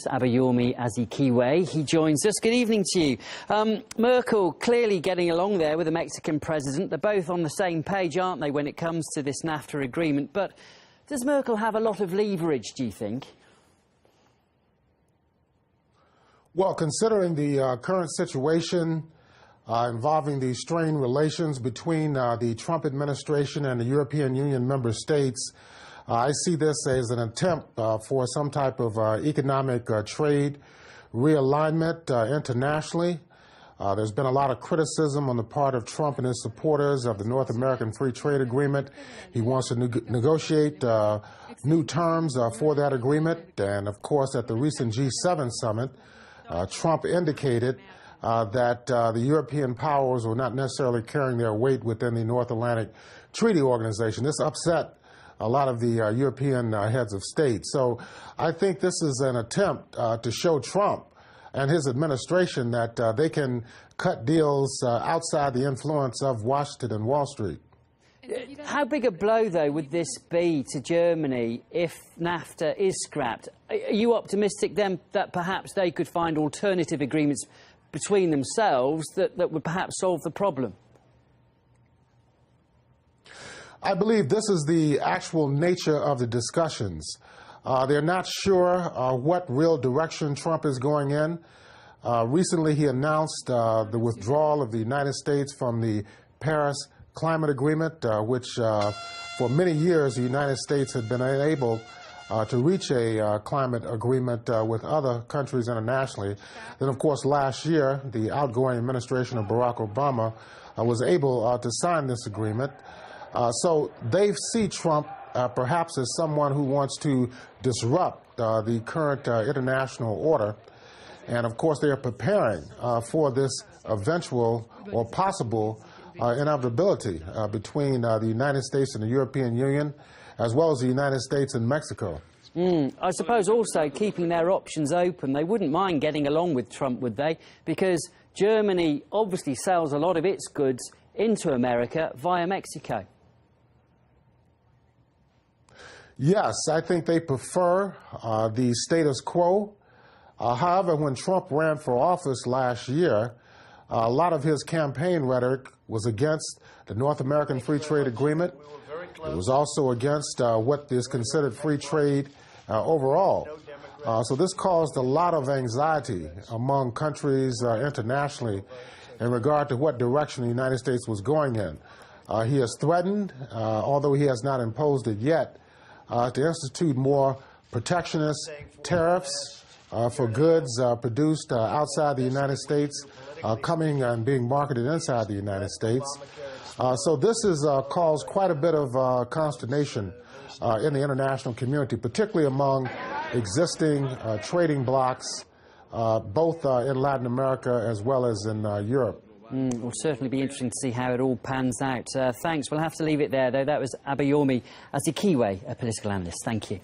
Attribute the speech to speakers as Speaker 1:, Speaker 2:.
Speaker 1: Abayomi Azikiwe. He joins us. Good evening to you. Merkel clearly getting along there with the Mexican president. They're both on the same page, aren't they, when it comes to this NAFTA agreement? But does Merkel have a lot of leverage, do you think?
Speaker 2: Well, considering the current situation involving the strained relations between the Trump administration and the European Union member states, I see this as an attempt for some type of economic trade realignment internationally. There's been a lot of criticism on the part of Trump and his supporters of the North American Free Trade Agreement. He wants to negotiate new terms for that agreement. And, of course, at the recent G7 summit, Trump indicated that the European powers were not necessarily carrying their weight within the North Atlantic Treaty Organization. This upset a lot of the European heads of state. So I think this is an attempt to show Trump and his administration that they can cut deals outside the influence of Washington and Wall Street.
Speaker 1: How big a blow, though, would this be to Germany if NAFTA is scrapped? Are you optimistic then that perhaps they could find alternative agreements between themselves that would perhaps solve the problem?
Speaker 2: I believe this is the actual nature of the discussions. They're not sure what real direction Trump is going in. Recently, he announced the withdrawal of the United States from the Paris Climate Agreement, which for many years the United States had been unable to reach a climate agreement with other countries internationally. Then, of course, last year, the outgoing administration of Barack Obama was able to sign this agreement. So they see Trump perhaps as someone who wants to disrupt the current international order. And, of course, they are preparing for this eventual or possible inevitability between the United States and the European Union, as well as the United States and Mexico.
Speaker 1: I suppose also keeping their options open. They wouldn't mind getting along with Trump, would they? Because Germany obviously sells a lot of its goods into America via Mexico.
Speaker 2: Yes, I think they prefer the status quo. However, when Trump ran for office last year, a lot of his campaign rhetoric was against the North American Free Trade Agreement. It was also against what is considered free trade overall. So this caused a lot of anxiety among countries internationally in regard to what direction the United States was going in. He has threatened, although he has not imposed it yet, to institute more protectionist tariffs for goods produced outside the United States, coming and being marketed inside the United States. So this has caused quite a bit of consternation in the international community, particularly among existing trading blocs, both in Latin America as well as in Europe.
Speaker 1: Will certainly be interesting to see how it all pans out. Thanks. We'll have to leave it there, though. That was Abayomi Azikiwe, a political analyst. Thank you.